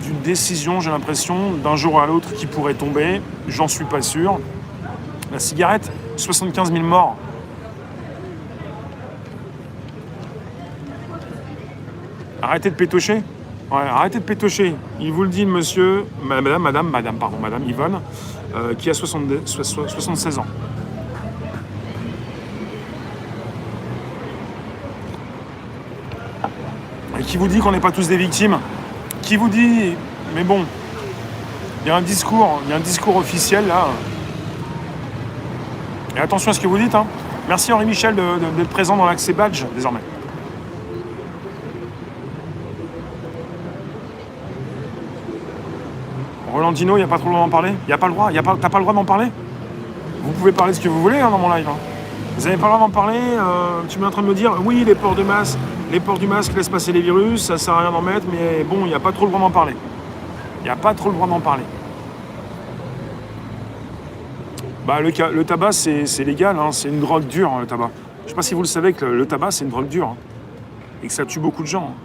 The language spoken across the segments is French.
d'une décision, j'ai l'impression, d'un jour à l'autre qui pourrait tomber. J'en suis pas sûr. La cigarette, 75 000 morts. Arrêtez de pétocher. Ouais, arrêtez de pétocher. Il vous le dit, le monsieur, madame Yvonne, qui a 76 ans. Et qui vous dit qu'on n'est pas tous des victimes. Qui vous dit, mais bon, il y a un discours officiel là. Et attention à ce que vous dites, hein. Merci Henri Michel d'être présent dans l'accès badge désormais. Rolandino, il n'y a pas trop le droit d'en parler. Il n'y a pas le droit. T'as pas le droit d'en parler. Vous pouvez parler de ce que vous voulez hein, dans mon live. Hein. Vous n'avez pas le droit d'en parler. Tu m'es en train de me dire, oui, les ports du masque laissent passer les virus, ça sert à rien d'en mettre, mais bon, il n'y a pas trop le droit d'en parler. Il n'y a pas trop le droit d'en parler. Bah, le tabac, c'est légal, hein, c'est une drogue dure, hein, le tabac. Je ne sais pas si vous le savez que le tabac, c'est une drogue dure. Hein, et que ça tue beaucoup de gens. Hein.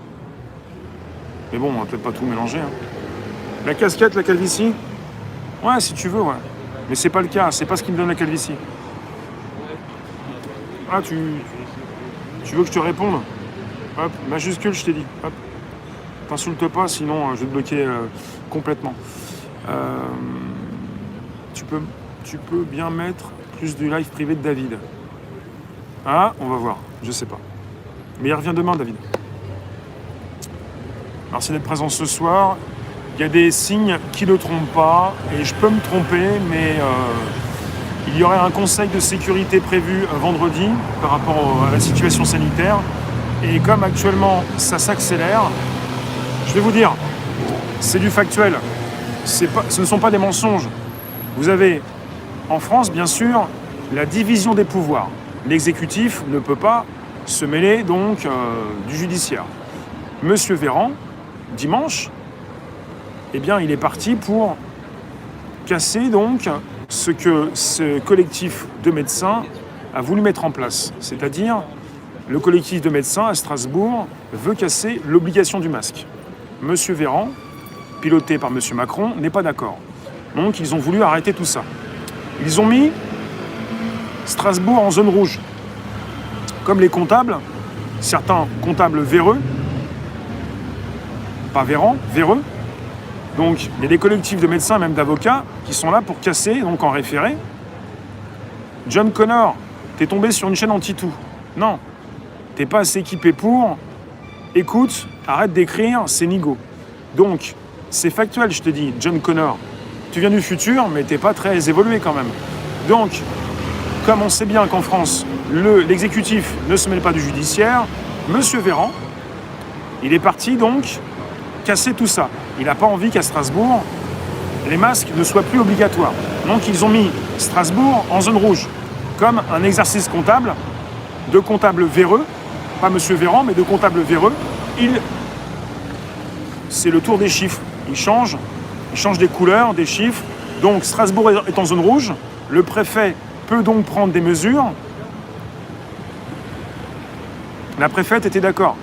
Mais bon, on va peut-être pas tout mélanger. Hein. La casquette, la calvitie? Ouais, si tu veux, ouais. Mais c'est pas le cas, c'est pas ce qui me donne la calvitie. Ah, tu veux que je te réponde? Hop, majuscule, je t'ai dit. Hop. T'insulte pas, sinon je vais te bloquer complètement. Tu peux bien mettre plus du live privé de David. Ah, on va voir, je sais pas. Mais il revient demain, David. Merci d'être présent ce soir. Il y a des signes qui ne trompent pas, et je peux me tromper, mais il y aurait un conseil de sécurité prévu vendredi par rapport à la situation sanitaire. Et comme actuellement ça s'accélère, je vais vous dire, c'est du factuel. Ce ne sont pas des mensonges. Vous avez en France, bien sûr, la division des pouvoirs. L'exécutif ne peut pas se mêler donc du judiciaire. Monsieur Véran, dimanche, eh bien, il est parti pour casser donc ce que ce collectif de médecins a voulu mettre en place. C'est-à-dire, le collectif de médecins à Strasbourg veut casser l'obligation du masque. Monsieur Véran, piloté par Monsieur Macron, n'est pas d'accord. Donc, ils ont voulu arrêter tout ça. Ils ont mis Strasbourg en zone rouge. Comme les comptables, certains comptables véreux, pas Véran, véreux. Donc, il y a des collectifs de médecins, même d'avocats, qui sont là pour casser, donc en référé. John Connor, t'es tombé sur une chaîne anti-tout. Non, t'es pas assez équipé pour. Écoute, arrête d'écrire, c'est nigo. Donc, c'est factuel, je te dis, John Connor. Tu viens du futur, mais t'es pas très évolué quand même. Donc, comme on sait bien qu'en France, l'exécutif ne se mêle pas du judiciaire, Monsieur Véran, il est parti donc casser tout ça. Il n'a pas envie qu'à Strasbourg, les masques ne soient plus obligatoires. Donc ils ont mis Strasbourg en zone rouge, comme un exercice comptable, de comptables véreux, pas Monsieur Véran, mais de comptables véreux. C'est le tour des chiffres. Ils changent des couleurs, des chiffres. Donc Strasbourg est en zone rouge. Le préfet peut donc prendre des mesures. La préfète était d'accord.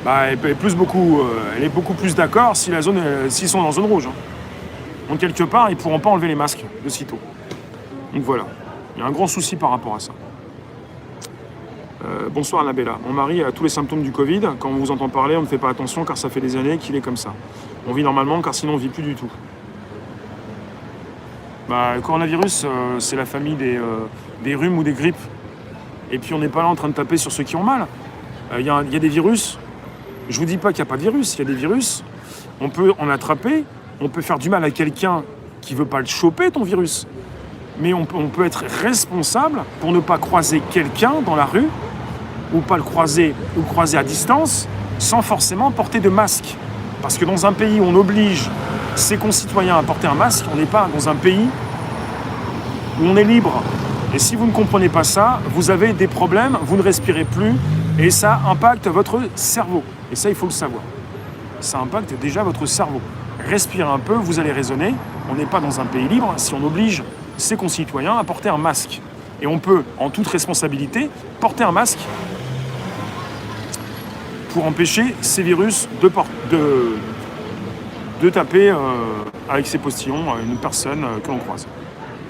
Bah, elle est beaucoup plus d'accord s'ils sont en zone rouge. Hein. Donc quelque part, ils ne pourront pas enlever les masques de sitôt. Donc voilà, il y a un grand souci par rapport à ça. Bonsoir Annabella. Mon mari a tous les symptômes du Covid. Quand on vous entend parler, on ne fait pas attention car ça fait des années qu'il est comme ça. On vit normalement car sinon on ne vit plus du tout. Bah, le coronavirus, c'est la famille des rhumes ou des grippes. Et puis on n'est pas là en train de taper sur ceux qui ont mal. Il y a des virus. Je vous dis pas qu'il n'y a pas de virus. Il y a des virus. On peut en attraper. On peut faire du mal à quelqu'un qui ne veut pas le choper, ton virus. Mais on peut être responsable pour ne pas croiser quelqu'un dans la rue ou pas le croiser ou croiser à distance sans forcément porter de masque. Parce que dans un pays où on oblige ses concitoyens à porter un masque, on n'est pas dans un pays où on est libre. Et si vous ne comprenez pas ça, vous avez des problèmes, vous ne respirez plus et ça impacte votre cerveau. Et ça, il faut le savoir. Ça impacte déjà votre cerveau. Respirez un peu, vous allez raisonner. On n'est pas dans un pays libre si on oblige ses concitoyens à porter un masque. Et on peut, en toute responsabilité, porter un masque pour empêcher ces virus de de taper avec ses postillons une personne que l'on croise.